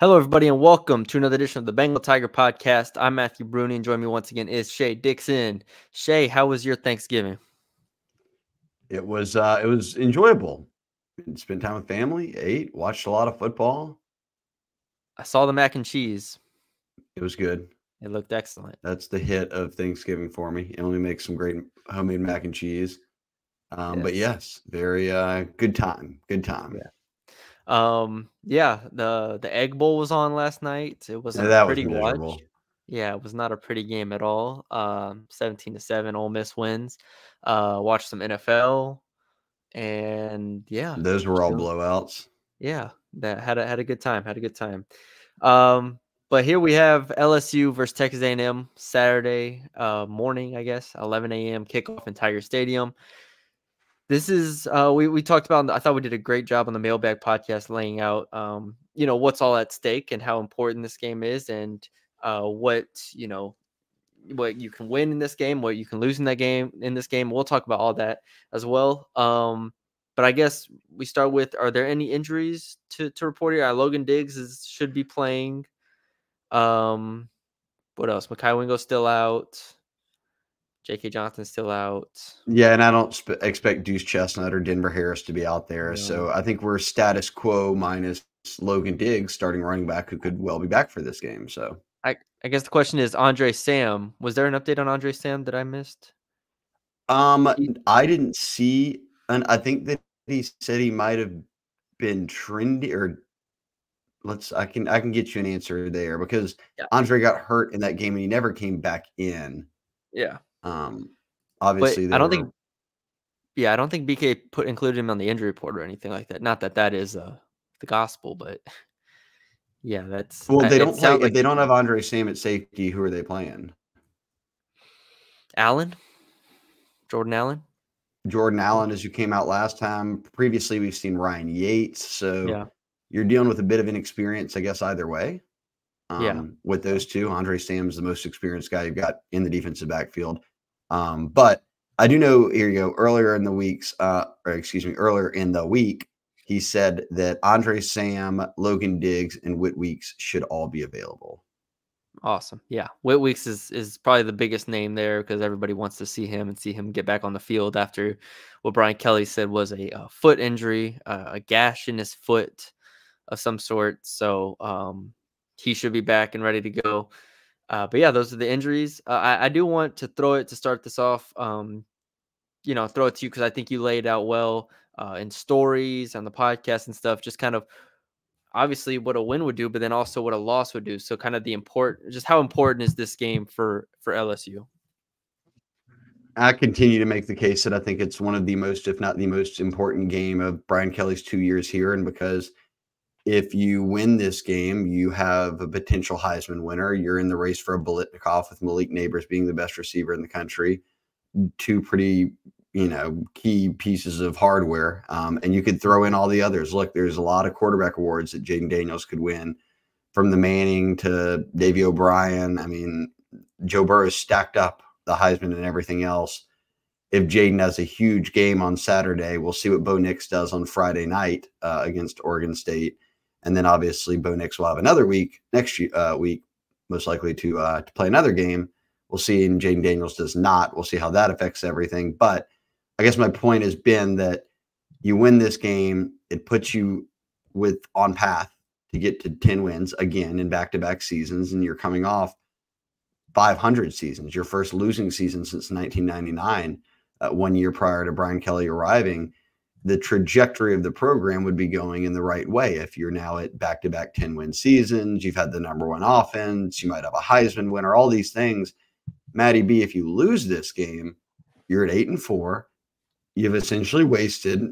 Hello, everybody, and welcome to another edition of the Bengal Tiger Podcast. I'm Matthew Brune, and joining me once again is Shea Dixon. Shea, how was your Thanksgiving? It was enjoyable. Spent time with family, ate, watched a lot of football. I saw the mac and cheese. It was good. It looked excellent. That's the hit of Thanksgiving for me. Emily makes some great homemade mac and cheese. But yes, very good time. Good time. The Egg Bowl was on last night. It wasn't That was pretty to watch. miserable. Yeah, it was not a pretty game at all. 17-7, Ole Miss wins. Watched some NFL, and yeah, Those were all blowouts. Yeah, that had a good time. Had a good time. But here we have LSU versus Texas A&M Saturday morning, I guess, 11 a.m. kickoff in Tiger Stadium. This is we talked about. I thought we did a great job on the Mailbag podcast laying out what's all at stake and how important this game is, and what you can win in this game, what you can lose in this game. We'll talk about all that as well. But I guess we start with, are there any injuries to report here? Logan Diggs should be playing. What else? Mekhi Wingo's still out. J.K. Johnson's still out. Yeah, and I don't expect Deuce Chestnut or Denver Harris to be out there. No. So I think we're status quo minus Logan Diggs, starting running back, who could well be back for this game. So I guess the question is Andre Sam. Was there an update on Andre Sam that I missed? I didn't see, and I think that he said he might have been trendy, or I can get you an answer there, because Andre got hurt in that game and he never came back in. Yeah. Obviously, I don't think BK included him on the injury report or anything like that. Not that is the gospel, but yeah, that's they don't play. If they don't have Andre Sam at safety, who are they playing? Jordan Allen, as you came out last time. Previously, we've seen Ryan Yates. So you're dealing with a bit of inexperience, I guess, either way. With those two, Andre Sam's the most experienced guy you've got in the defensive backfield. But I do know, here you go, earlier in the week, he said that Andre Sam, Logan Diggs, and Whit Weeks should all be available. Awesome. Yeah. Whit Weeks is probably the biggest name there, because everybody wants to see him and see him get back on the field after what Brian Kelly said was a foot injury, a gash in his foot of some sort. So he should be back and ready to go. But yeah, those are the injuries. I do want to throw it to start this off. Throw it to you, because I think you laid out well in stories on the podcast and stuff, just kind of obviously what a win would do, but then also what a loss would do. So kind of just how important is this game for LSU? I continue to make the case that I think it's one of the most, if not the most important game of Brian Kelly's 2 years here. And because if you win this game, you have a potential Heisman winner. You're in the race for a Biletnikoff, with Malik Neighbors being the best receiver in the country. Two pretty, key pieces of hardware. And you could throw in all the others. Look, there's a lot of quarterback awards that Jaden Daniels could win, from the Manning to Davey O'Brien. I mean, Joe Burrow stacked up the Heisman and everything else. If Jaden has a huge game on Saturday, we'll see what Bo Nix does on Friday night against Oregon State. And then obviously Bo Nix will have another week next week, most likely to play another game. We'll see. And Jaden Daniels does not. We'll see how that affects everything. But I guess my point has been that you win this game, it puts you on path to get to 10 wins again in back-to-back seasons. And you're coming off 500 seasons, your first losing season since 1999, 1 year prior to Brian Kelly arriving. The trajectory of the program would be going in the right way. If you're now at back-to-back 10-win seasons, you've had the number one offense, you might have a Heisman winner, all these things. Matty B, if you lose this game, you're at 8-4. You've essentially wasted,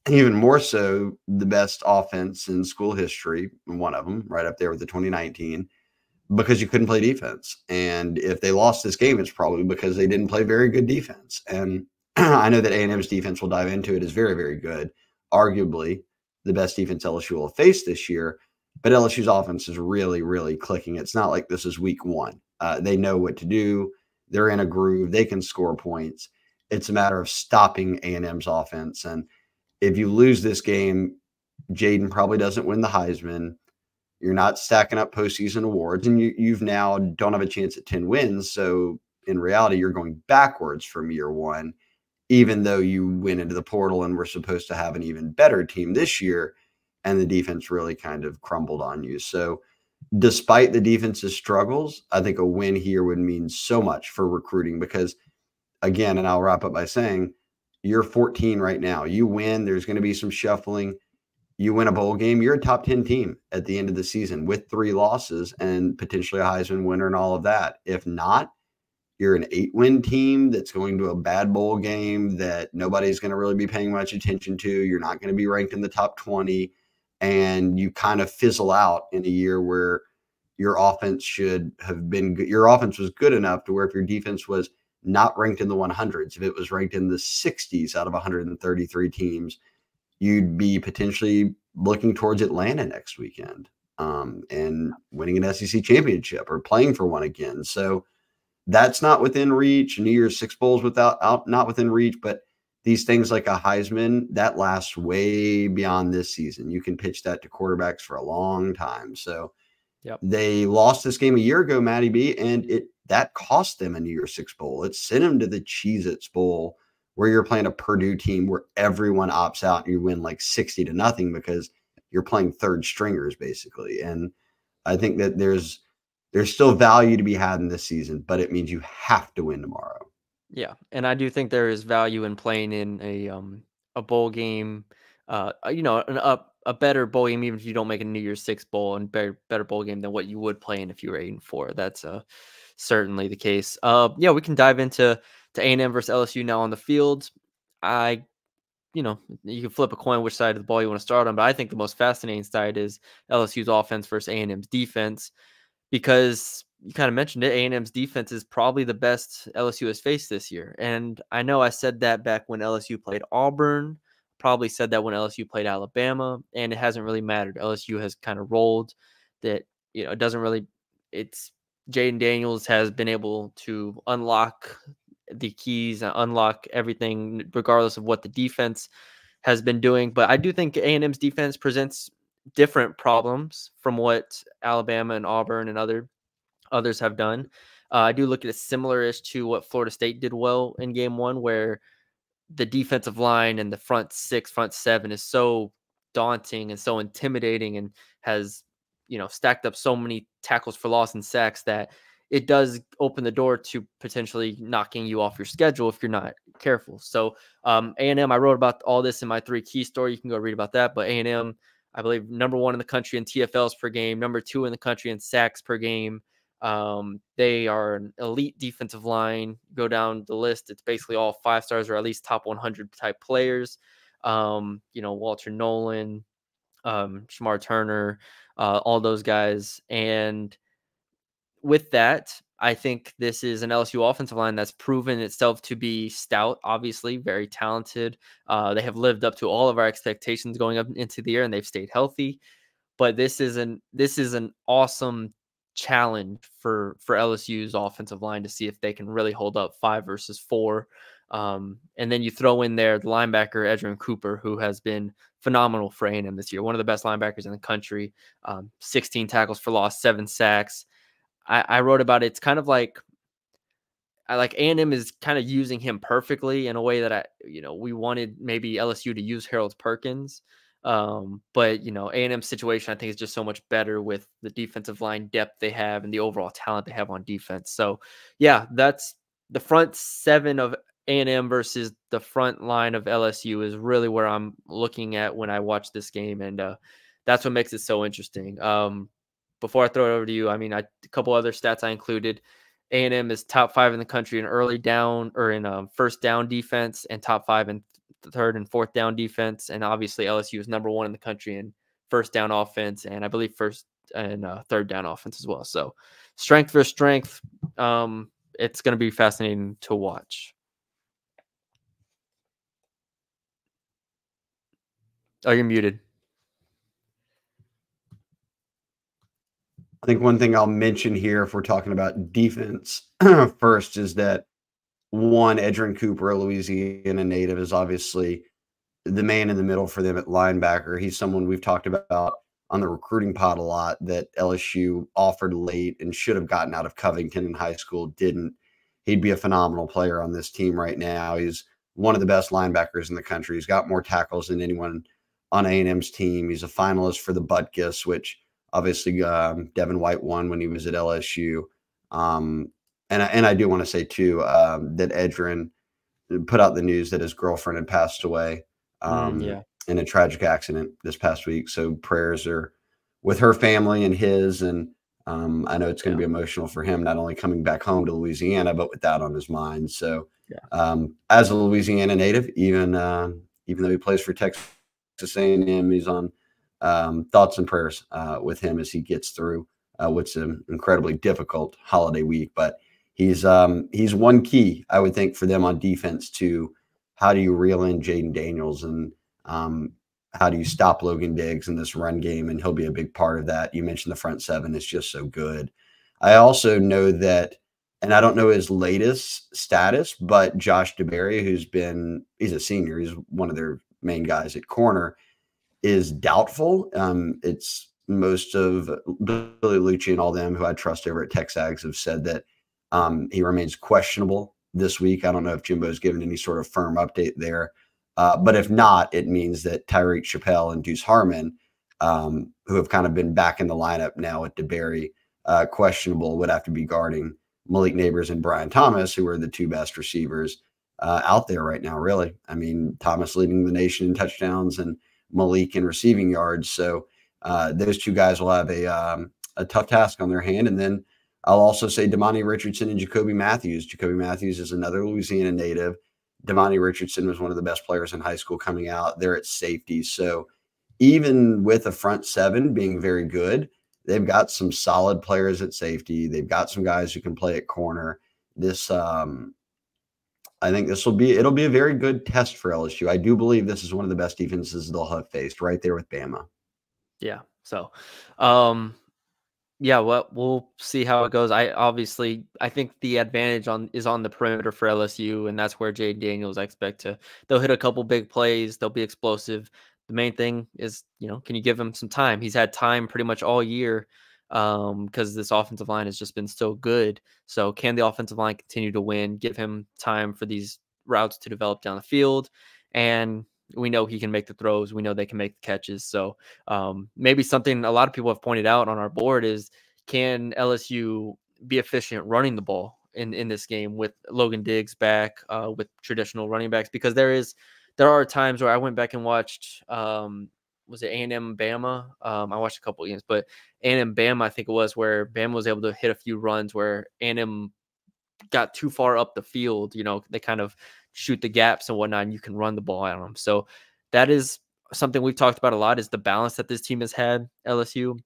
even more so, the best offense in school history, one of them, right up there with the 2019, because you couldn't play defense. And if they lost this game, it's probably because they didn't play very good defense. And I know that A&M's defense, will dive into it, is very, very good. Arguably the best defense LSU will have faced this year. But LSU's offense is really, really clicking. It's not like this is week one. They know what to do. They're in a groove. They can score points. It's a matter of stopping A&M's offense. And if you lose this game, Jaden probably doesn't win the Heisman. You're not stacking up postseason awards, and you've now don't have a chance at 10 wins. So in reality, you're going backwards from year one, even though you went into the portal and were supposed to have an even better team this year, and the defense really kind of crumbled on you. So despite the defense's struggles, I think a win here would mean so much for recruiting because, again, and I'll wrap up by saying, you're 14 right now. You win, there's going to be some shuffling. You win a bowl game, you're a top 10 team at the end of the season with 3 losses and potentially a Heisman winner and all of that. If not, you're an 8-win team that's going to a bad bowl game that nobody's going to really be paying much attention to. You're not going to be ranked in the top 20, and you kind of fizzle out in a year where your offense should have been good. Your offense was good enough to where if your defense was not ranked in the 100s, if it was ranked in the 60s out of 133 teams, you'd be potentially looking towards Atlanta next weekend and winning an SEC championship or playing for one again. So that's not within reach. New Year's Six Bowls not within reach, but these things like a Heisman, that lasts way beyond this season. You can pitch that to quarterbacks for a long time. So they lost this game a year ago, Matty B, and that cost them a New Year's Six Bowl. It sent them to the Cheez-Its Bowl, where you're playing a Purdue team where everyone opts out and you win like 60-0 because you're playing third stringers basically. And I think that there's still value to be had in this season, but it means you have to win tomorrow. Yeah, and I do think there is value in playing in a bowl game, a better bowl game, even if you don't make a New Year's Six bowl, and better bowl game than what you would play in if you were 8-4. That's certainly the case. Yeah, we can dive into A&M versus LSU now on the field. You can flip a coin which side of the ball you want to start on, but I think the most fascinating side is LSU's offense versus A&M's defense, because you kind of mentioned it. A&M's defense is probably the best LSU has faced this year. And I know I said that back when LSU played Auburn, probably said that when LSU played Alabama, and it hasn't really mattered. LSU has kind of rolled that, it doesn't really, it's Jaden Daniels has been able to unlock the keys, unlock everything, regardless of what the defense has been doing. But I do think A&M's defense presents different problems from what Alabama and Auburn and others have done. I do look at it similar-ish to what Florida State did well in game one, where the defensive line and the front 6, front 7 is so daunting and so intimidating and has, stacked up so many tackles for loss and sacks that it does open the door to potentially knocking you off your schedule if you're not careful. So A&M, I wrote about all this in my 3 key story. You can go read about that. But A&M, I believe, #1 in the country in TFLs per game, #2 in the country in sacks per game. They are an elite defensive line. Go down the list, it's basically all 5 stars or at least top 100 type players. Walter Nolan, Shamar Turner, all those guys. And with that, I think this is an LSU offensive line that's proven itself to be stout, obviously very talented. They have lived up to all of our expectations going up into the year, and they've stayed healthy. But this is an awesome challenge for LSU's offensive line to see if they can really hold up 5 versus 4. And then you throw in there the linebacker Edgerrin Cooper, who has been phenomenal for A&M this year, one of the best linebackers in the country. 16 tackles for loss, 7 sacks. I wrote about it. It's kind of like A&M is kind of using him perfectly in a way that we wanted maybe LSU to use Harold Perkins. But A&M's situation, I think, is just so much better with the defensive line depth they have and the overall talent they have on defense. So yeah, that's the front 7 of A&M versus the front line of LSU is really where I'm looking at when I watch this game. And that's what makes it so interesting. Before I throw it over to you, a couple other stats I included. A&M is top 5 in the country in early down or in first down defense, and top 5 in third and fourth down defense. And obviously LSU is #1 in the country in first down offense, and I believe first and third down offense as well. So strength for strength. It's going to be fascinating to watch. Oh, you're muted. I think one thing I'll mention here, if we're talking about defense first, is that Edgerrin Cooper, a Louisiana native, is obviously the man in the middle for them at linebacker. He's someone we've talked about on the recruiting pod a lot that LSU offered late and should have gotten out of Covington in high school, didn't. He'd be a phenomenal player on this team right now. He's one of the best linebackers in the country. He's got more tackles than anyone on A&M's team. He's a finalist for the Butkus, which obviously Devin White won when he was at LSU. And I do want to say too that Edgerrin put out the news that his girlfriend had passed away in a tragic accident this past week. So prayers are with her family and his. And I know it's going to be emotional for him, not only coming back home to Louisiana, but with that on his mind. So as a Louisiana native, even though he plays for Texas A&M, he's on thoughts and prayers with him as he gets through what's an incredibly difficult holiday week. But he's one key, I would think, for them on defense to how do you reel in Jaden Daniels and how do you stop Logan Diggs in this run game? And he'll be a big part of that. You mentioned the front seven is just so good. I also know that, and I don't know his latest status, but Josh DeBerry, he's a senior, he's one of their main guys at corner, is doubtful. It's most of Billy Lucci and all them who I trust over at Texags have said that he remains questionable this week. I don't know if Jimbo's given any sort of firm update there. But if not, it means that Tyreek Chappelle and Deuce Harmon, who have kind of been back in the lineup now at DeBerry, questionable, would have to be guarding Malik Neighbors and Brian Thomas, who are the two best receivers out there right now, really. I mean, Thomas leading the nation in touchdowns and Malik in receiving yards. So those two guys will have a tough task on their hand. And then I'll also say Damani Richardson and Jacoby Matthews. Jacoby Matthews is another Louisiana native. Damani Richardson was one of the best players in high school coming out. They're at safety. So even with a front seven being very good, they've got some solid players at safety. They've got some guys who can play at corner. This, I think it'll be a very good test for LSU. I do believe this is one of the best defenses they'll have faced, right there with Bama. Yeah. So, yeah, well, we'll see how it goes. I think the advantage is on the perimeter for LSU, and that's where Jaden Daniels, I expect they'll hit a couple big plays. They'll be explosive. The main thing is, can you give him some time? He's had time pretty much all year because this offensive line has just been so good. So can the offensive line continue to win? Give him time for these routes to develop down the field, and we know he can make the throws. We know they can make the catches. So maybe something a lot of people have pointed out on our board is, can LSU be efficient running the ball in this game with Logan Diggs back, with traditional running backs? Because there are times where I went back and watched, was it A&M Bama? I watched a couple of games, but A&M Bama, I think it was, where Bama was able to hit a few runs where A&M got too far up the field. They kind of shoot the gaps and whatnot, and you can run the ball at them. So that is something we've talked about a lot, is the balance that this team has had, LSU,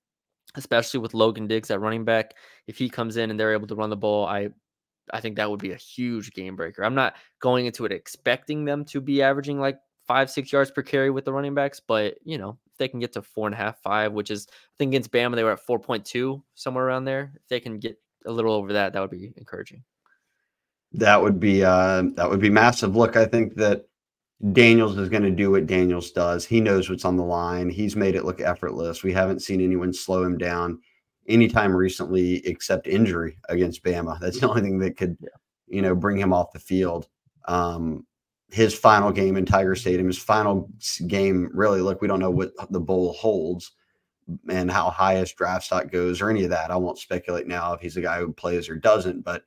especially with Logan Diggs at running back. If he comes in and they're able to run the ball, I think that would be a huge game breaker. I'm not going into it expecting them to be averaging like 5-6 yards per carry with the running backs, but if they can get to 4.5, 5, which is, I think against Bama they were at 4.2, somewhere around there. If they can get a little over that, that would be encouraging. That would be massive. Look, I think that Daniels is going to do what Daniels does. He knows what's on the line. He's made it look effortless. We haven't seen anyone slow him down anytime recently except injury against Bama. That's the only thing that could, bring him off the field. His final game in Tiger Stadium, his final game, really, look, we don't know what the bowl holds and how high his draft stock goes or any of that. I won't speculate now if he's a guy who plays or doesn't, but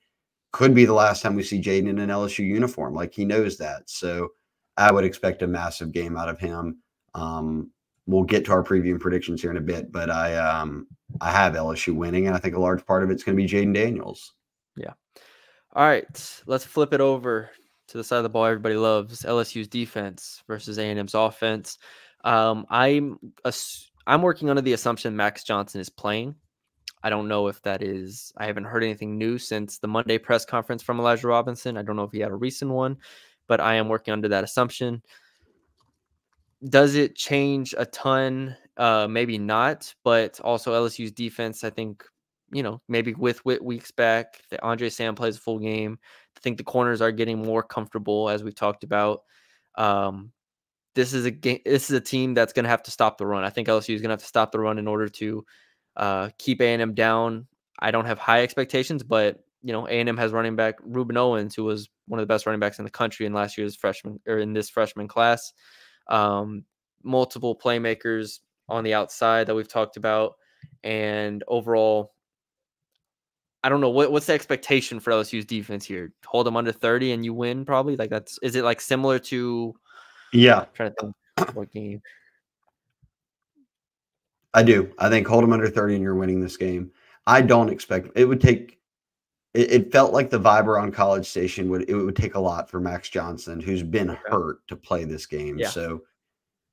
could be the last time we see Jaden in an LSU uniform. Like, he knows that. So I would expect a massive game out of him. We'll get to our preview and predictions here in a bit, but I have LSU winning, and I think a large part of it's going to be Jaden Daniels. Yeah. All right, let's flip it over to the side of the ball everybody loves, LSU's defense versus A&M's offense. I'm working under the assumption Max Johnson is playing. I don't know if that is, I haven't heard anything new since the Monday press conference from Elijah Robinson. I don't know if he had a recent one, but I am working under that assumption. Does it change a ton? Maybe not, but also LSU's defense, I think, maybe with weeks back, that Andre Sam plays a full game. I think the corners are getting more comfortable, as we've talked about. this is a game. This is a team that's going to have to stop the run. I think LSU is going to have to stop the run in order to keep A&M down. I don't have high expectations, but A&M has running back Ruben Owens, who was one of the best running backs in the country in last year's freshman or in this freshman class. Multiple playmakers on the outside that we've talked about, and overall, I don't know what's the expectation for LSU's defense here. Hold them under 30 and you win, probably. Like is it like similar to? Yeah, I'm trying to think what game. I do. I think hold them under 30 and you're winning this game. I don't expect it would take. It felt like the vibe around College Station would take a lot for Max Johnson, who's been hurt, to play this game. Yeah. So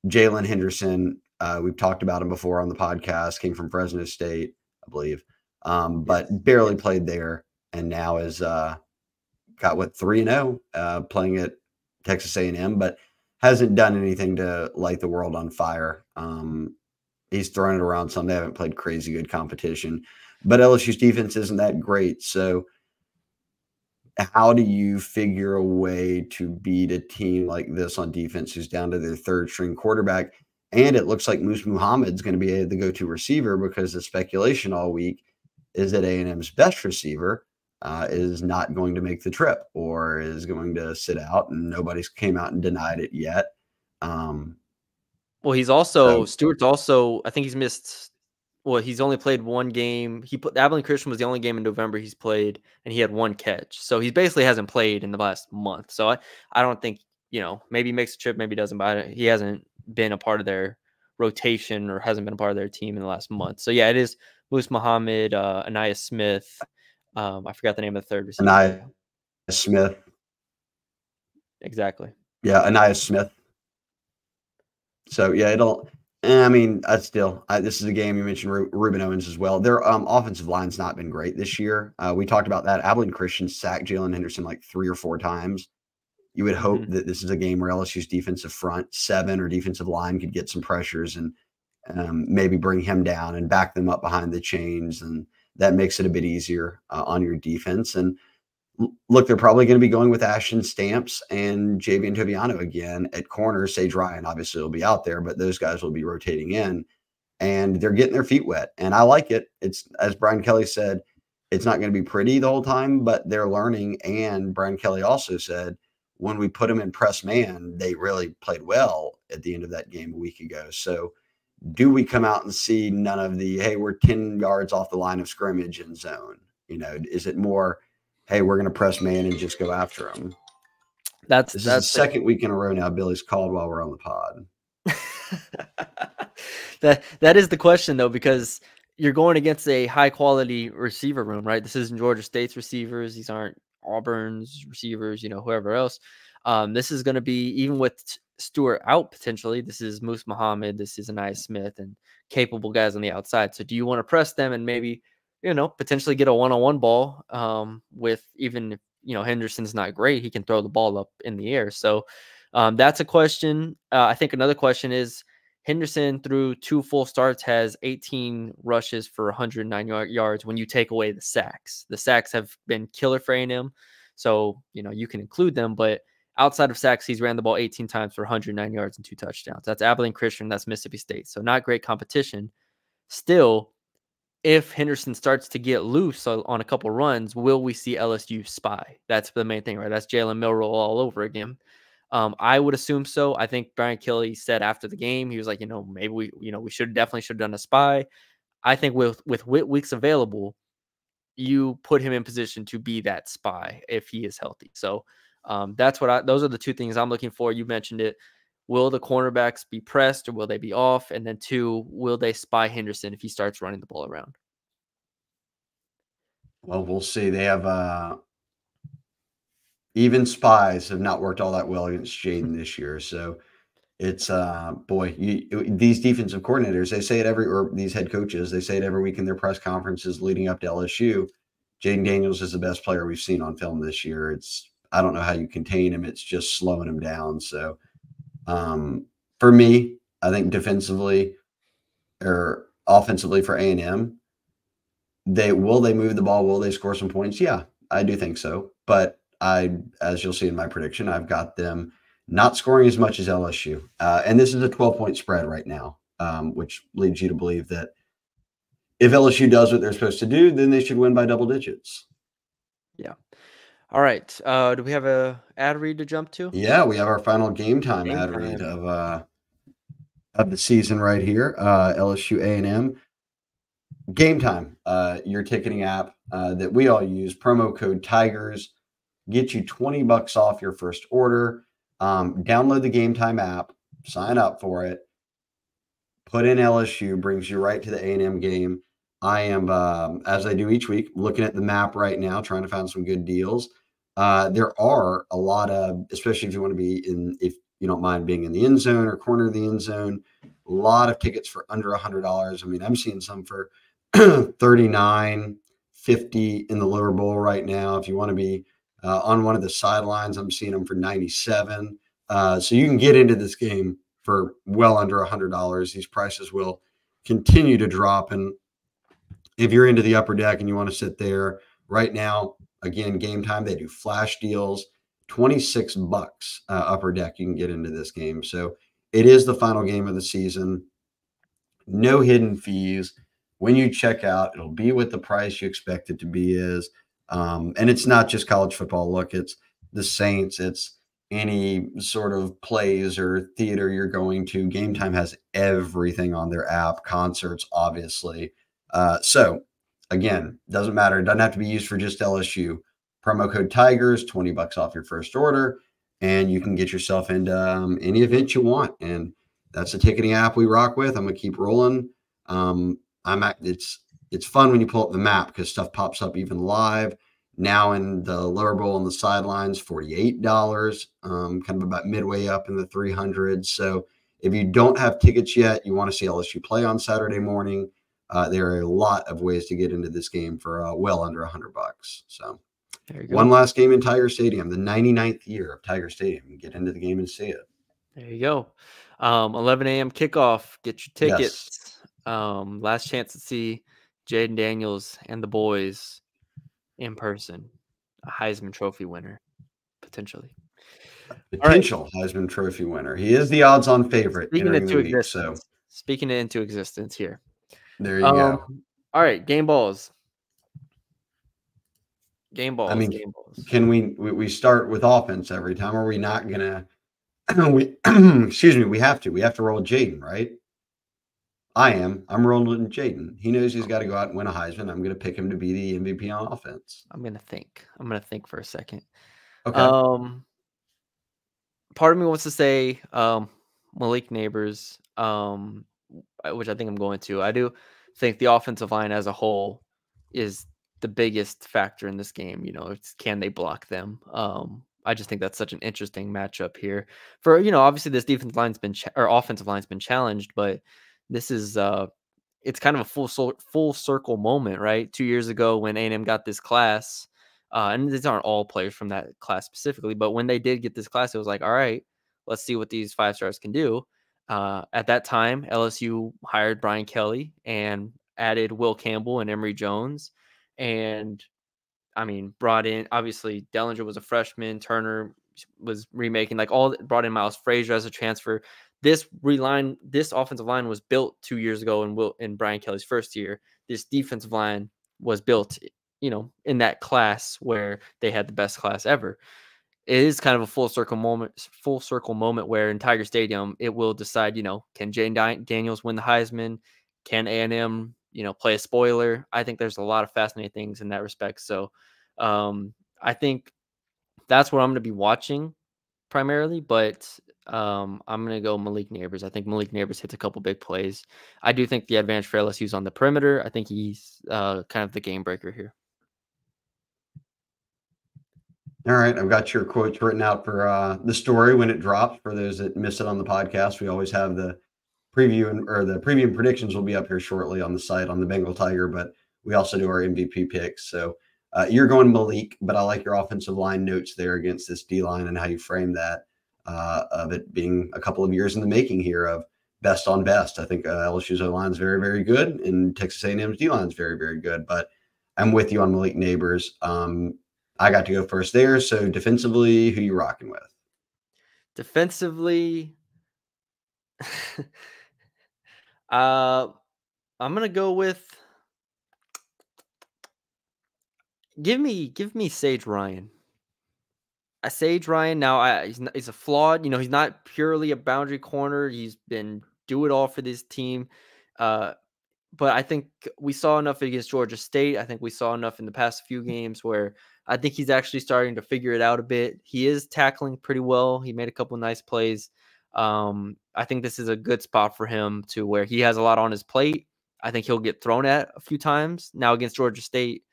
Jalen Henderson, we've talked about him before on the podcast, came from Fresno State, I believe, but barely played there, and now is got 3-0 playing at Texas A&M, but hasn't done anything to light the world on fire. He's thrown it around some. They haven't played crazy good competition, but LSU's defense isn't that great. So how do you figure a way to beat a team like this on defense who's down to their third string quarterback? And it looks like Moose Muhammad's going to be the go-to receiver, because the speculation all week is that A&M's best receiver is not going to make the trip or is going to sit out, and nobody's came out and denied it yet. Well, he's also Stewart's also, I think he's missed. Well, he's only played one game. Abilene Christian was the only game in November he's played, and he had one catch. So he basically hasn't played in the last month. So I don't think, maybe he makes a trip, maybe he doesn't, but he hasn't been a part of their rotation or hasn't been a part of their team in the last month. So yeah, it is Moose Muhammad, Aniyah Smith. I forgot the name of the third receiver. Aniyah Smith. Exactly. Yeah, Aniyah Smith. So yeah, this is a game. You mentioned Ruben Owens as well. Their offensive line's not been great this year. We talked about that. Abilene Christian sacked Jalen Henderson like 3 or 4 times. You would hope that this is a game where LSU's defensive front 7 or defensive line could get some pressures and maybe bring him down and back them up behind the chains, and that makes it a bit easier on your defense. And look, they're probably going to be going with Ashton Stamps and Javian Toviano again at corner. Sage Ryan obviously will be out there, but those guys will be rotating in, and they're getting their feet wet. And I like it. It's, as Brian Kelly said, it's not going to be pretty the whole time, but they're learning. And Brian Kelly also said, when we put them in press man, they really played well at the end of that game a week ago. So do we come out and see none of the, hey, we're 10 yards off the line of scrimmage in zone? Is it more, hey, we're going to press man and just go after them? This is the second week in a row now Billy's called while we're on the pod. That is the question, though, because you're going against a high-quality receiver room, right? This isn't Georgia State's receivers. These aren't Auburn's receivers, whoever else. This is going to be, even with Stewart out potentially, this is Moose Muhammad, this is Aniyah Smith, and capable guys on the outside. So do you want to press them and maybe, potentially get a one-on-one ball with, even if, Henderson's not great, he can throw the ball up in the air. So that's a question. I think another question is, Henderson through 2 full starts has 18 rushes for 109 yards when you take away the sacks. The sacks have been killer for A&M, so you can include them, but outside of sacks, he's ran the ball 18 times for 109 yards and 2 touchdowns. That's Abilene Christian, that's Mississippi State, so not great competition. Still, if Henderson starts to get loose on a couple runs, will we see LSU spy? That's the main thing, right? That's Jalen Milroe all over again. I would assume so. I think Brian Kelly said after the game, he was like, maybe we should have done a spy. I think with weeks available, you put him in position to be that spy if he is healthy. So those are the 2 things I'm looking for. You mentioned it. Will the cornerbacks be pressed or will they be off? And then 2, will they spy Henderson if he starts running the ball around? Well, we'll see. They have even spies have not worked all that well against Jaden this year. So it's these defensive coordinators, they say it or these head coaches, they say it every week in their press conferences leading up to LSU. Jaden Daniels is the best player we've seen on film this year. I don't know how you contain him. It's just slowing him down. So for me, I think defensively or offensively for A&M, will they move the ball? Will they score some points? Yeah, I do think so. But as you'll see in my prediction, I've got them not scoring as much as LSU. And this is a 12-point spread right now, which leads you to believe that if LSU does what they're supposed to do, then they should win by double digits. Yeah. All right. Do we have a ad read to jump to? Yeah, we have our final game time ad read of the season right here. LSU A&M. Game time, your ticketing app that we all use, promo code Tigers, get you $20 off your first order. Download the Game Time app, sign up for it, put in LSU, brings you right to the A&M game. I am, as I do each week, looking at the map right now, trying to find some good deals. There are a lot of, especially if you want to be in, if you don't mind being in the end zone or corner of the end zone, a lot of tickets for under $100. I mean, I'm seeing some for 39, 50 in the lower bowl right now. If you want to be on one of the sidelines, I'm seeing them for 97. So you can get into this game for well under $100. These prices will continue to drop. And if you're into the upper deck and you want to sit there right now, again, Game Time, they do flash deals, $26 upper deck. You can get into this game. So it is the final game of the season. No hidden fees. When you check out, it'll be what the price you expect it to be is. And it's not just college football. Look, it's the Saints. It's any sort of plays or theater you're going to. Game Time has everything on their app, concerts, obviously. So again, doesn't matter. It doesn't have to be used for just LSU. Promo code Tigers, $20 off your first order, and you can get yourself into any event you want. And that's the ticketing app we rock with. I'm gonna keep rolling. It's fun when you pull up the map because stuff pops up even live. Now in the lower bowl on the sidelines, $48, kind of about midway up in the 300s. So if you don't have tickets yet, you want to see LSU play on Saturday morning. There are a lot of ways to get into this game for well under $100. So one last game in Tiger Stadium, the 99th year of Tiger Stadium. Get into the game and see it. There you go. 11 a.m. kickoff. Get your tickets. Yes. Last chance to see Jaden Daniels and the boys in person. A Heisman Trophy winner, potentially. Potential Heisman Trophy winner. He is the odds-on favorite entering the week. So speaking it into existence here. There you go. All right, game balls. Game balls. I mean, game balls. Can we start with offense every time? Or are we not gonna? Excuse me. We have to roll Jaden, right? I'm rolling Jaden. He knows he's got to go out and win a Heisman. I'm going to pick him to be the MVP on offense. I'm going to think for a second. Okay. Part of me wants to say Malik Neighbors, which I think I'm going to. I do think the offensive line as a whole is the biggest factor in this game. You know, can they block them? I just think that's such an interesting matchup here. For obviously this defensive line's been offensive line's been challenged, but this is it's kind of a full circle moment, right? 2 years ago when A&M got this class, and these aren't all players from that class specifically, but when they did get this class, it was like, all right, let's see what these 5-stars can do. At that time, LSU hired Brian Kelly and added Will Campbell and Emory Jones, and I mean, brought in, obviously, Dellinger was a freshman. Turner was remaking, brought in Miles Frazier as a transfer. This offensive line was built 2 years ago in Brian Kelly's first year. This defensive line was built, in that class where they had the best class ever. It is kind of a full circle moment where in Tiger Stadium, it will decide, can Jaden Daniels win the Heisman? Can A&M, play a spoiler? I think there's a lot of fascinating things in that respect. So I think that's what I'm going to be watching primarily, but I'm going to go Malik Neighbors. I think Malik Neighbors hits a couple big plays. I do think the advantage for LSU is on the perimeter. I think he's kind of the game breaker here. All right. I've got your quotes written out for the story when it drops. For those that miss it on the podcast, we always have the preview the preview and predictions will be up here shortly on the site on the Bengal Tiger, but we also do our MVP picks. So you're going Malik, but I like your offensive line notes there against this D-line and how you frame that of it being a couple of years in the making here of best on best. I think LSU's O-line is very, very good, and Texas A&M's D-line is very, very good. But I'm with you on Malik Neighbors. I got to go first there. So defensively, who you rocking with? Defensively, I'm gonna go with give me Sage Ryan. Sage Ryan. Now, he's a flawed. He's not purely a boundary corner. He's been do it all for this team. Uh, but I think we saw enough against Georgia State. I think we saw enough in the past few games where I think he's actually starting to figure it out a bit. He is tackling pretty well. He made a couple nice plays. I think this is a good spot for him to where he has a lot on his plate. I think he'll get thrown at a few times. Now against Georgia State,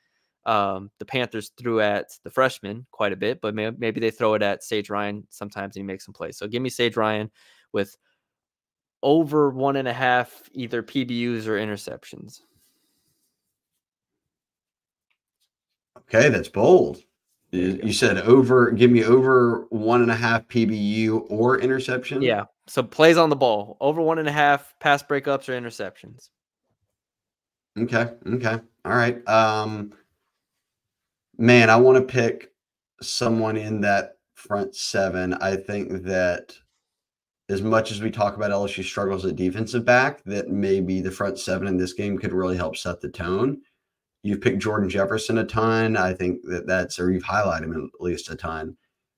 the Panthers threw at the freshman quite a bit, but maybe they throw it at Sage Ryan sometimes and he makes some plays. So give me Sage Ryan with over 1.5 either PBUs or interceptions. Okay, that's bold. You said over. Give me over 1.5 PBU or interception. Yeah. So plays on the ball over 1.5 pass breakups or interceptions. Okay. All right. Man, I want to pick someone in that front seven. I think that as much as we talk about LSU struggles at defensive back, that maybe the front seven in this game could really help set the tone. You've picked Jordan Jefferson a ton. I think or you've highlighted him at least a ton.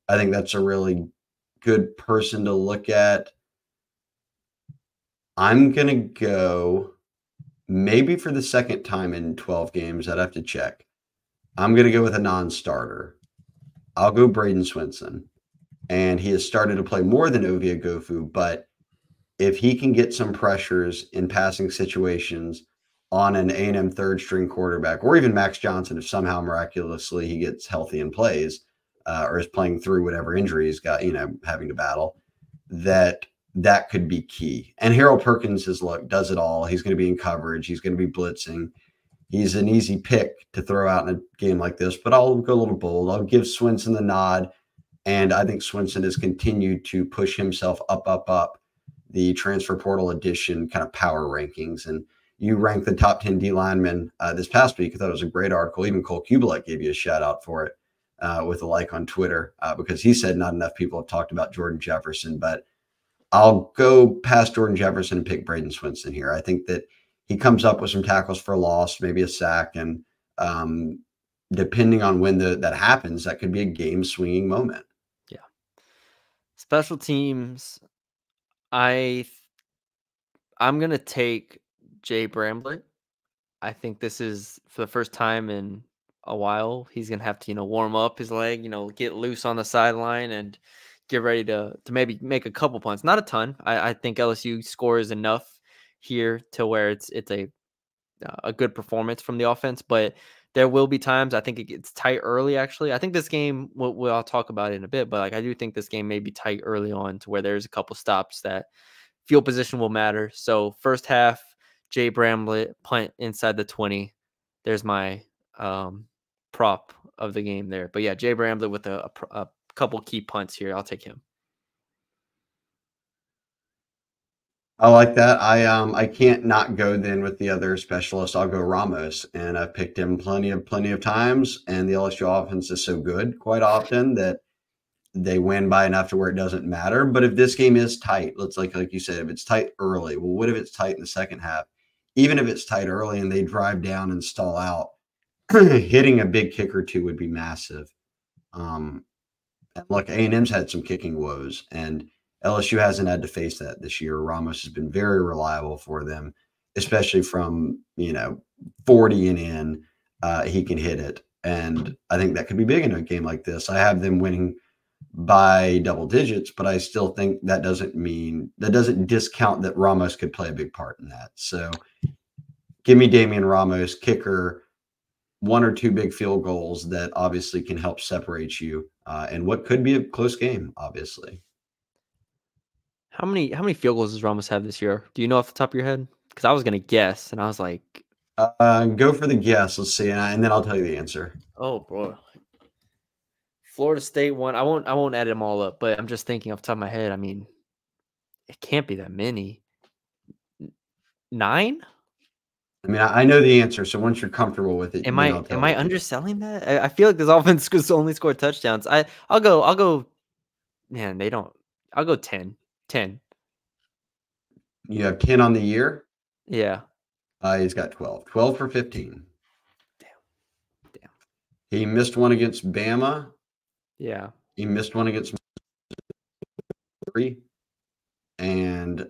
I think that's a really good person to look at. I'm going to go maybe for the second time in 12 games. I'd have to check. I'm going to go with a non-starter. I'll go Braden Swinson. And he has started to play more than Ovia Gofu, but if he can get some pressures in passing situations on an A&M third-string quarterback, or even Max Johnson, if somehow miraculously he gets healthy and plays, or is playing through whatever injury he's got, having to battle, that could be key. And Harold Perkins does it all. He's going to be in coverage. He's going to be blitzing. He's an easy pick to throw out in a game like this, but I'll go a little bold. I'll give Swinson the nod. And I think Swinson has continued to push himself up the transfer portal edition kind of power rankings. And you ranked the top 10 D linemen this past week. I thought it was a great article. Even Cole Kubelik gave you a shout out for it with a like on Twitter because he said not enough people have talked about Jordan Jefferson. But I'll go past Jordan Jefferson and pick Braden Swinson here. I think that he comes up with some tackles for a loss, maybe a sack. And depending on when that happens, that could be a game-swinging moment. Yeah. Special teams, I'm going to take Jay Bramblett. I think this is for the first time in a while. He's going to have to, warm up his leg, get loose on the sideline and get ready to maybe make a couple punts. Not a ton. I think LSU scores enough here to where it's a good performance from the offense, but there will be times I think it gets tight early. Actually, I think this game I'll talk about it in a bit, but I do think this game may be tight early on to where there's a couple stops that field position will matter. So first half, Jay Bramblett punt inside the 20. There's my prop of the game there. But yeah, Jay Bramblett with a couple key punts here. I'll take him. I like that. I can't not go then with the other specialist. I'll go Ramos, and I've picked him plenty of times. And the LSU offense is so good quite often that they win by enough to where it doesn't matter. But if this game is tight, let's like you said, if it's tight early, well, what if it's tight in the second half? Even if it's tight early and they drive down and stall out, hitting a big kick or two would be massive. And look, A&M's had some kicking woes, and LSU hasn't had to face that this year. Ramos has been very reliable for them, especially from 40 and in. He can hit it, and I think that could be big in a game like this. I have them winning by double digits, but I still think that doesn't discount that Ramos could play a big part in that. So give me Damian Ramos, kicker, 1 or 2 big field goals that obviously can help separate you in what could be a close game, obviously. How many field goals does Ramos have this year? Do you know off the top of your head? Because I was gonna guess, and I was like, go for the guess. Let's see, and then I'll tell you the answer. Oh boy, Florida State won. I won't add them all up, but I'm just thinking off the top of my head. I mean, it can't be that many. 9? I mean, I know the answer, so once you're comfortable with it, am I underselling that? I feel like this offense only scored touchdowns. I'll go. Man, they don't. I'll go 10. 10. You have 10 on the year. Yeah. He's got 12. 12 for 15. Damn. He missed one against Bama. Yeah. He missed one against Missouri. And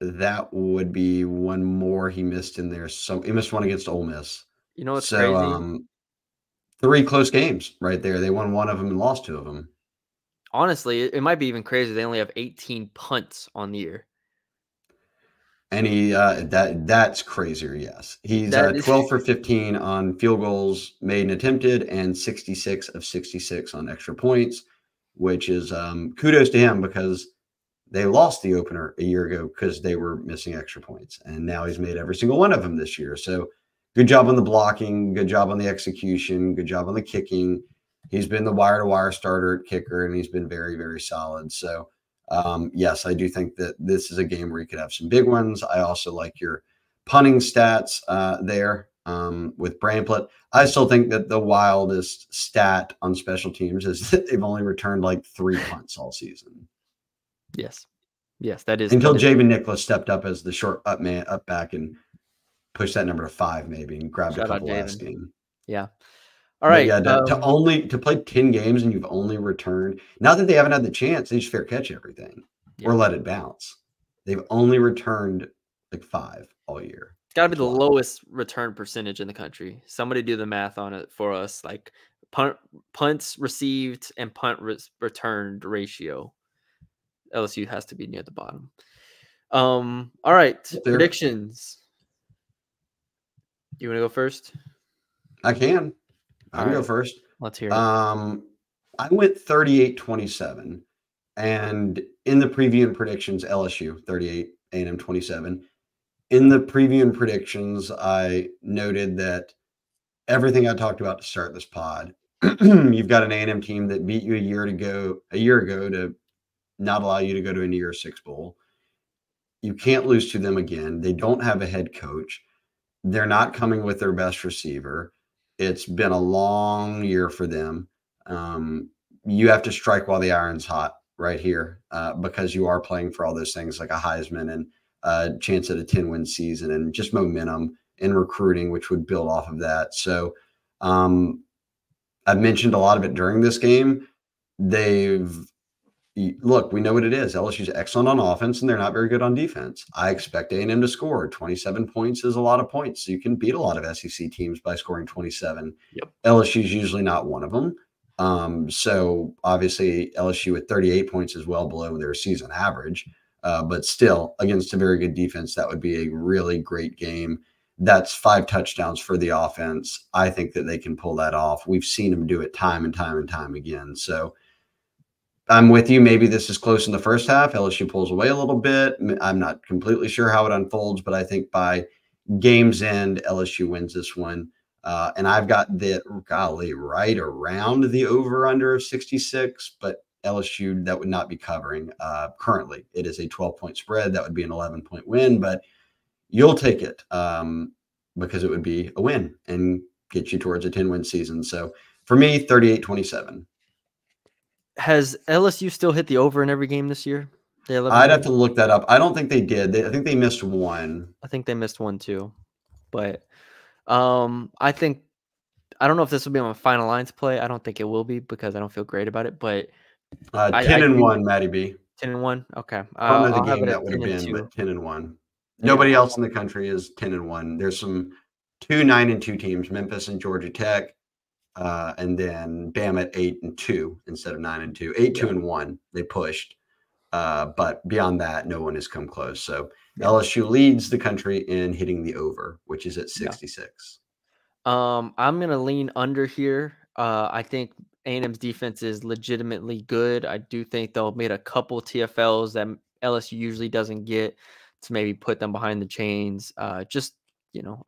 that would be one more he missed in there. So he missed one against Ole Miss. You know what's So crazy? 3 close games right there. They won one of them and lost 2 of them. Honestly, it might be even crazier. They only have 18 punts on the year. And he that's crazier. Yes, he's That is 12 for 15 on field goals made and attempted, and 66 of 66 on extra points, which is kudos to him because they lost the opener a year ago because they were missing extra points, and now he's made every single one of them this year. So good job on the blocking, good job on the execution, good job on the kicking. He's been the wire-to-wire starter at kicker, and he's been very, very solid. So yes, I do think that this is a game where you could have some big ones. I also like your punting stats there with Bramblett. I still think that the wildest stat on special teams is that they've only returned like 3 punts all season. Yes. Yes, that is Until that is. Javen Nicholas stepped up as the short up back and pushed that number to 5 maybe and grabbed Shout a out couple last Javen. game. Yeah. All right. But yeah, to play 10 games and you've only returned, not that they haven't had the chance, they just fair catch everything or let it bounce. They've only returned like 5 all year. It's got to be the lowest return percentage in the country. Somebody do the math on it for us, like punts received and punt returned ratio. LSU has to be near the bottom. All right, predictions. You want to go first? I can. I can go first. Let's hear it. I went 38-27, and in the preview and predictions, LSU 38, A&M 27. In the preview and predictions, I noted that everything I talked about to start this pod, you've got an A&M team that beat you a year ago to not allow you to go to a New Year's Six Bowl. You can't lose to them again. They don't have a head coach. They're not coming with their best receiver. It's been a long year for them. You have to strike while the iron's hot right here because you are playing for all those things like a Heisman and a chance at a 10-win season and just momentum in recruiting, which would build off of that. So I've mentioned a lot of it during this game. Look, we know what it is. LSU's excellent on offense, and they're not very good on defense. I expect A&M to score. 27 points is a lot of points. So you can beat a lot of SEC teams by scoring 27. Yep. LSU's usually not one of them. So obviously LSU at 38 points is well below their season average. But still, against a very good defense, that would be a really great game. That's 5 touchdowns for the offense. I think that they can pull that off. We've seen them do it time and time and time again. So I'm with you. Maybe this is close in the first half. LSU pulls away a little bit. I'm not completely sure how it unfolds, but I think by game's end, LSU wins this one. And I've got that, right around the over-under of 66, but LSU, that would not be covering currently. It is a 12-point spread. That would be an 11-point win, but you'll take it because it would be a win and get you towards a 10-win season. So for me, 38-27. Has LSU still hit the over in every game this year? I'd have to look that up. I don't think they did. I think they missed one. I think they missed one too. But I don't know if this will be on my final lines play. I don't think it will be because I don't feel great about it. But 10-1, Matty B. 10-1. Okay. I don't know the game that would have been, but 10-1. Nobody else in the country is 10-1. There's some 2 9-2 teams, Memphis and Georgia Tech. And then Bama at 8-2 instead of 9-2, 8-2-1. They pushed, but beyond that, no one has come close. So LSU leads the country in hitting the over, which is at 66. I'm gonna lean under here. I think A&M's defense is legitimately good. I do think they'll make a couple TFLs that LSU usually doesn't get to maybe put them behind the chains. Just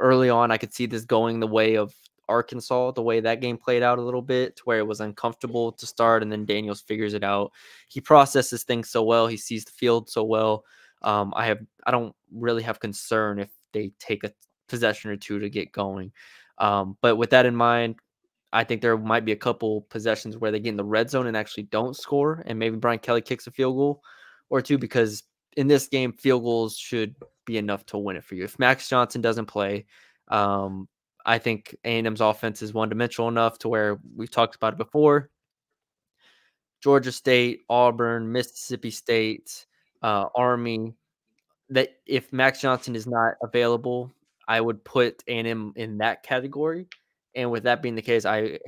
early on, I could see this going the way of Arkansas, the way that game played out a little bit, to where it was uncomfortable to start, and then Daniels figures it out. He processes things so well. He sees the field so well. I don't really have concern if they take a possession or two to get going. But with that in mind, I think there might be a couple possessions where they get in the red zone and actually don't score, and maybe Brian Kelly kicks a field goal or two, because in this game, field goals should be enough to win it for you. If Max Johnson doesn't play, I think A&M's offense is one-dimensional enough to where we've talked about it before. Georgia State, Auburn, Mississippi State, Army, that if Max Johnson is not available, I would put A&M in that category. And with that being the case, I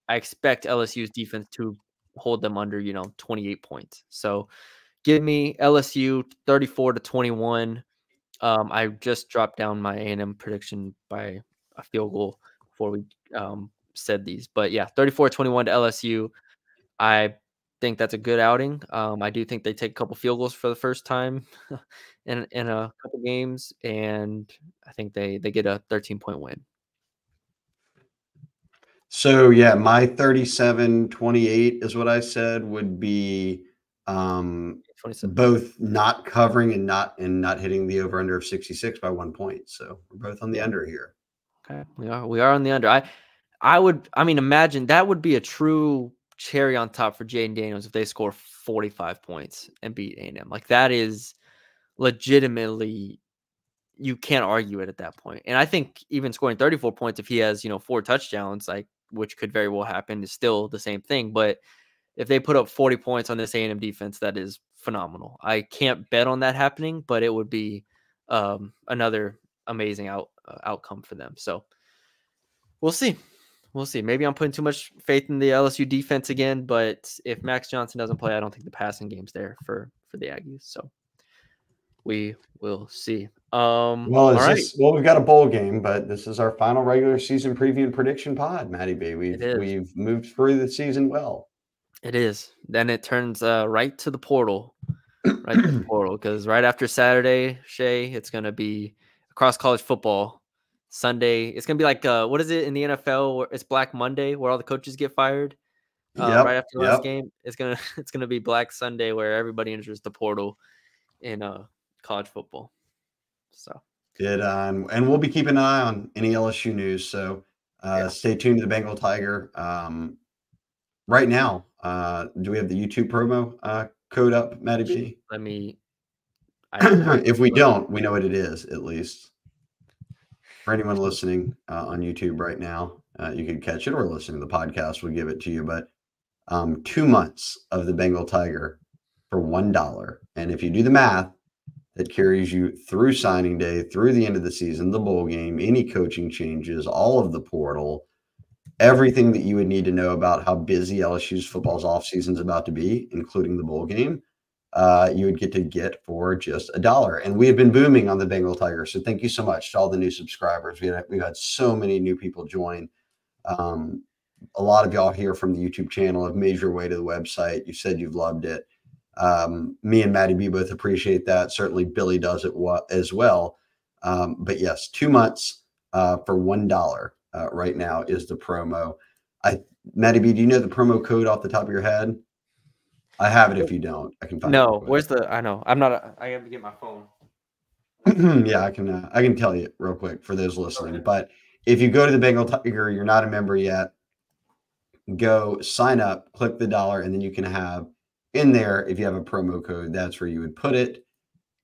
expect LSU's defense to hold them under, 28 points. So give me LSU 34-21. I just dropped down my A&M prediction by a field goal before we said these. But yeah, 34-21 to LSU. I think that's a good outing. I do think they take a couple field goals for the first time in a couple games, and I think they get a 13-point win. So yeah, my 37-28 is what I said would be 27. both not covering and not hitting the over under of 66 by 1 point. So we're both on the under here. Okay, we are on the under. I mean, imagine that would be a true cherry on top for Jaden Daniels if they score 45 points and beat A&M. Like, that is legitimately, you can't argue it at that point. And I think even scoring 34 points, if he has, 4 touchdowns, like, which could very well happen, is still the same thing. But if they put up 40 points on this A&M defense, that is phenomenal. I can't bet on that happening, but it would be another amazing outcome for them. So we'll see. We'll see. Maybe I'm putting too much faith in the LSU defense again, but if Max Johnson doesn't play, I don't think the passing game's there for the Aggies. So we will see. Well, we've got a bowl game, but this is our final regular season preview and prediction pod, Matty B. We've moved through the season well. It is. Then it turns right to the portal. Right to the portal, because right after Saturday, Shea, it's going to be across college football. Sunday, it's going to be like, what is it in the NFL? Where it's Black Monday, where all the coaches get fired. Right after the last game, it's gonna be Black Sunday, where everybody enters the portal in college football. So and we'll be keeping an eye on any LSU news. So stay tuned to the Bengal Tiger. Right now, do we have the YouTube promo code up, Matty B? If we don't, we know what it is, at least. For anyone listening on YouTube right now, you can catch it, or listening to the podcast, we'll give it to you. But 2 months of the Bengal Tiger for $1. And if you do the math, that carries you through signing day, through the end of the season, the bowl game, any coaching changes, all of the portal, everything that you would need to know about how busy LSU's football's offseason is about to be, including the bowl game, you would get for just $1. And we have been booming on the Bengal Tiger. So thank you so much to all the new subscribers. We've had so many new people join. A lot of y'all here from the YouTube channel have made your way to the website. You said you've loved it. Me and Matty B both appreciate that. Certainly Billy does it as well. But yes, 2 months for $1 right now is the promo. Matty B, do you know the promo code off the top of your head? I have it if you don't. I can find it. No, where's I know. I have to get my phone. Yeah, I can tell you real quick for those listening. But if you go to the Bengal Tiger, you're not a member yet, go sign up, click the $1, and then you can have in there, if you have a promo code, that's where you would put it.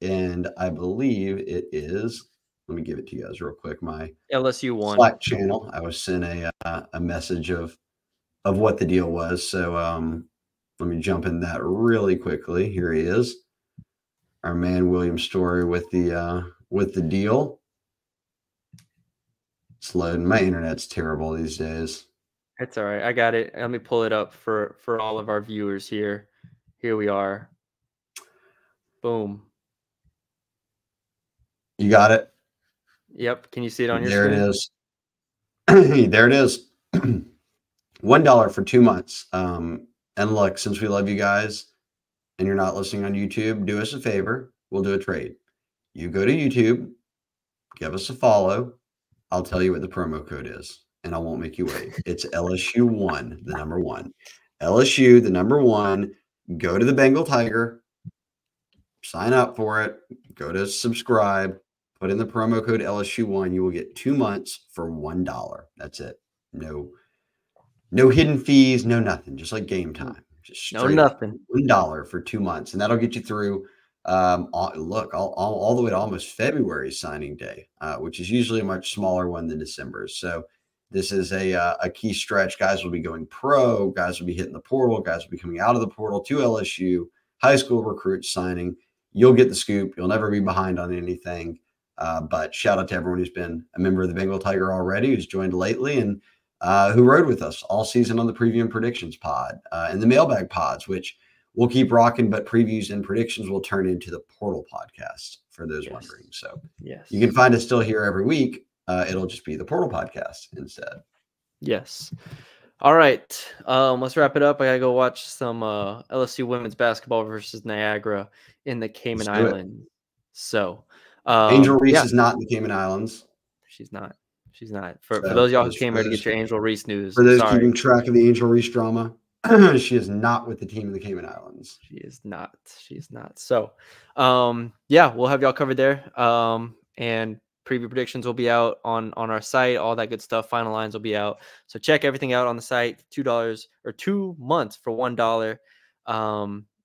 And I believe it is, let me give it to you guys real quick. My LSU one Slack channel, I was sent a message of what the deal was. So let me jump in that really quickly. Here he is, our man William Story with the deal. It's loading. My internet's terrible these days. It's all right. I got it. Let me pull it up for all of our viewers here. Here we are. Boom. You got it? Yep. Can you see it on your screen? There it is. There it is. $1 for 2 months. And look, since we love you guys and you're not listening on YouTube, do us a favor. We'll do a trade. You go to YouTube, give us a follow. I'll tell you what the promo code is, and I won't make you wait. It's LSU1, the number 1. LSU, the number 1. Go to the Bengal Tiger, sign up for it, go to subscribe, put in the promo code LSU1. You will get 2 months for $1. That's it. No No hidden fees, no nothing, just like game time. Just No, straight up nothing. $1 for 2 months, and that'll get you through, all the way to almost February signing day, which is usually a much smaller one than December. So this is a key stretch. Guys will be going pro, guys will be hitting the portal, guys will be coming out of the portal to LSU, high school recruits signing. You'll get the scoop. You'll never be behind on anything. But shout out to everyone who's been a member of the Bengal Tiger already, who's joined lately, and who rode with us all season on the preview and predictions pod and the mailbag pods, which we'll keep rocking, but previews and predictions will turn into the portal podcast for those wondering. So you can find us still here every week. It'll just be the portal podcast instead. Yes. All right. Let's wrap it up. I gotta go watch some LSU women's basketball versus Niagara in the Cayman Islands. So Angel Reese is not in the Cayman Islands. She's not. She's not. For those of y'all who came here to get your Angel Reese news. For those keeping track of the Angel Reese drama, she is not with the team in the Cayman Islands. She is not. She is not. So yeah, we'll have y'all covered there. And preview predictions will be out on our site. All that good stuff. Final lines will be out. So check everything out on the site. $2 or 2 months for $1.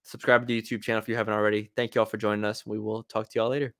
Subscribe to the YouTube channel if you haven't already. Thank y'all for joining us. We will talk to y'all later.